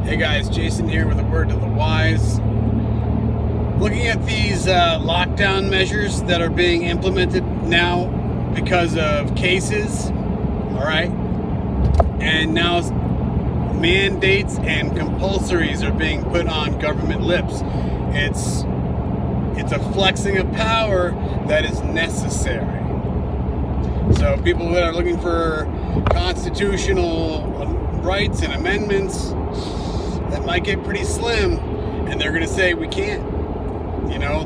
Hey guys, Jason here with a word to the wise. Looking at these lockdown measures that are being implemented now because of cases, all right? And now mandates and compulsories are being put on government lips. It's a flexing of power that is necessary. So people that are looking for constitutional rights and amendments, that might get pretty slim, and they're going to say we can't. You know,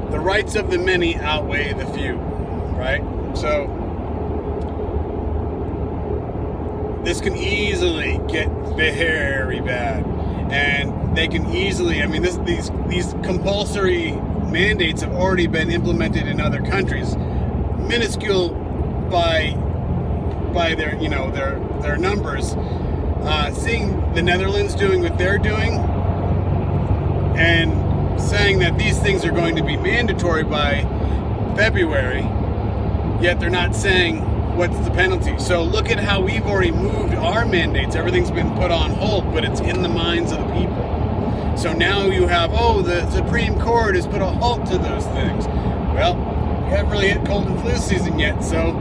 the rights of the many outweigh the few, right? So this can easily get very bad, and they can easily. I mean, these compulsory mandates have already been implemented in other countries, minuscule by their their numbers. Seeing the Netherlands doing what they're doing and saying that these things are going to be mandatory by February, yet they're not saying what's the penalty. So look at how we've already moved our mandates. Everything's been put on hold, but it's in the minds of the people. So now you have, the Supreme Court has put a halt to those things. Well, we haven't really hit cold and flu season yet, so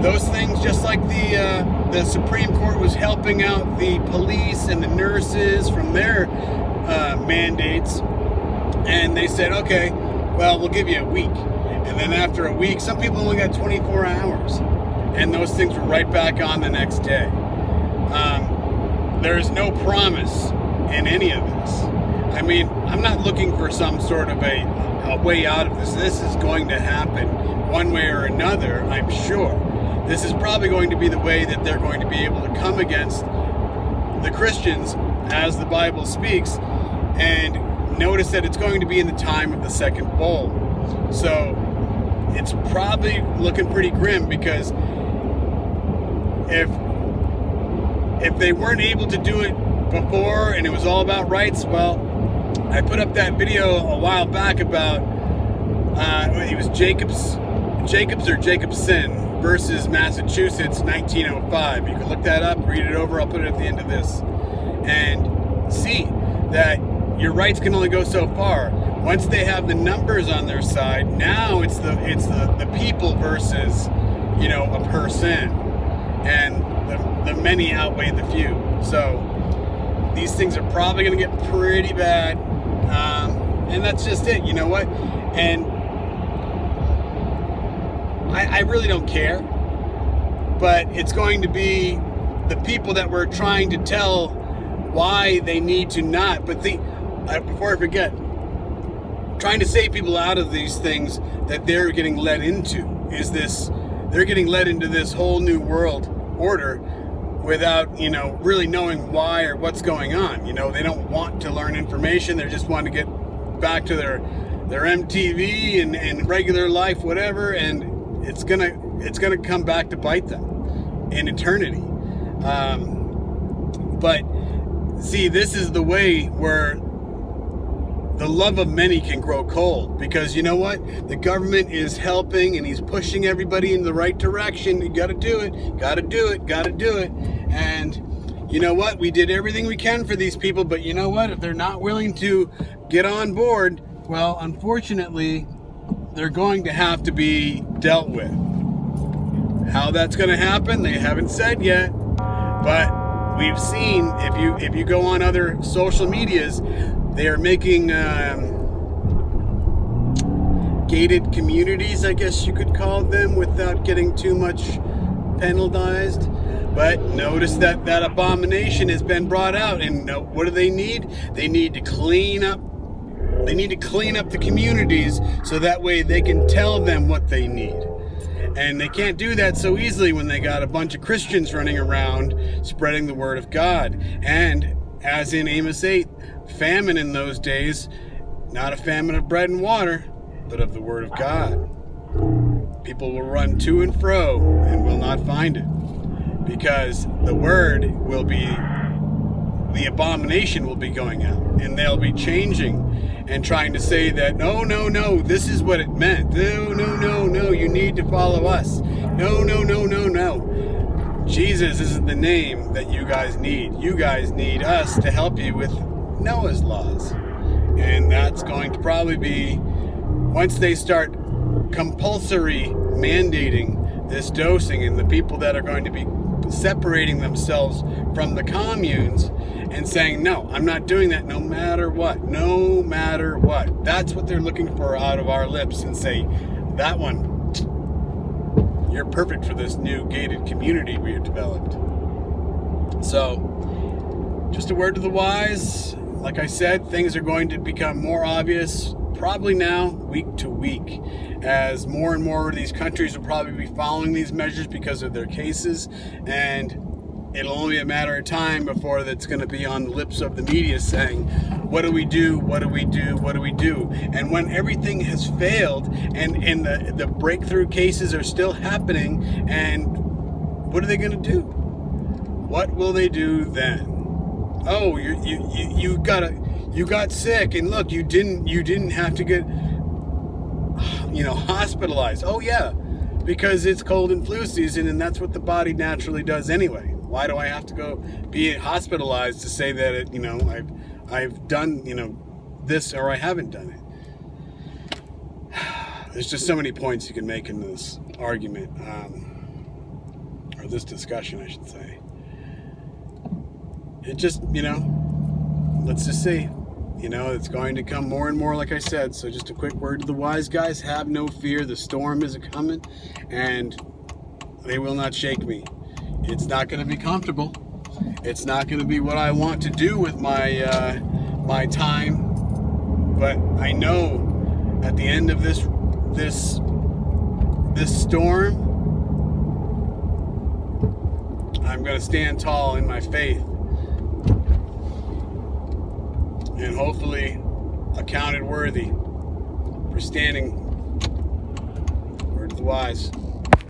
those things, just like the Supreme Court was helping out the police and the nurses from their mandates, and they said, okay, well, we'll give you a week. And then after a week, some people only got 24 hours, and those things were right back on the next day. There's no promise in any of this. I mean, I'm not looking for some sort of a way out of this. This is going to happen one way or another, I'm sure. This is probably going to be the way that they're going to be able to come against the Christians as the Bible speaks. And notice that it's going to be in the time of the second bowl. So it's probably looking pretty grim, because if they weren't able to do it before and it was all about rights, well, I put up that video a while back about it was Jacobs or Jacobson versus Massachusetts, 1905. You can look that up, read it over. I'll put it at the end of this, and see that your rights can only go so far. Once they have the numbers on their side, now it's the people versus a person, and the many outweigh the few. So these things are probably going to get pretty bad, and that's just it. You know what? And I really don't care, but it's going to be the people that we're trying to tell why they need to not. But before I forget, trying to save people out of these things that they're getting led into they're getting led into this whole new world order without, really knowing why or what's going on. They don't want to learn information. They just want to get back to their MTV and regular life, whatever, and it's gonna come back to bite them in eternity. But see, this is the way where the love of many can grow cold, because you know what? The government is helping and he's pushing everybody in the right direction. You gotta do it, gotta do it, gotta do it. And you know what? We did everything we can for these people, but you know what? If they're not willing to get on board, well, unfortunately, they're going to have to be dealt with. How that's going to happen, they haven't said yet, but we've seen, if you go on other social medias, they are making gated communities, I guess you could call them, without getting too much penalized. But notice that abomination has been brought out, and what do they need? They need to clean up. They need to clean up the communities so that way they can tell them what they need. And they can't do that so easily when they got a bunch of Christians running around spreading the word of God. And as in Amos 8, famine in those days, not a famine of bread and water, but of the word of God. People will run to and fro and will not find it, because the word will be, the abomination will be going out, and they'll be changing and trying to say that, no, this is what it meant. No, you need to follow us. No. Jesus isn't the name that you guys need. You guys need us to help you with Noah's laws. And that's going to probably be, once they start compulsory mandating this dosing, and the people that are going to be separating themselves from the communes and saying, no, I'm not doing that no matter what. No matter what. That's what they're looking for out of our lips, and say, that one, you're perfect for this new gated community we have developed. So, just a word to the wise. Like I said, things are going to become more obvious probably now, week to week, as more and more of these countries will probably be following these measures because of their cases, and it'll only be a matter of time before that's going to be on the lips of the media saying, what do we do, what do we do, what do we do? And when everything has failed and the breakthrough cases are still happening, and what are they going to do? What will they do then? Oh, you got sick, and look, you didn't have to get hospitalized. Oh yeah, because it's cold and flu season, and that's what the body naturally does anyway. Why do I have to go be hospitalized to say that I've done this or I haven't done it? There's just so many points you can make in this argument, or this discussion, I should say. It just, let's just see. It's going to come more and more, like I said. So just a quick word to the wise guys. Have no fear. The storm is coming, and they will not shake me. It's not going to be comfortable. It's not going to be what I want to do with my my time. But I know at the end of this storm, I'm going to stand tall in my faith. And hopefully accounted worthy for standing. Word of the wise.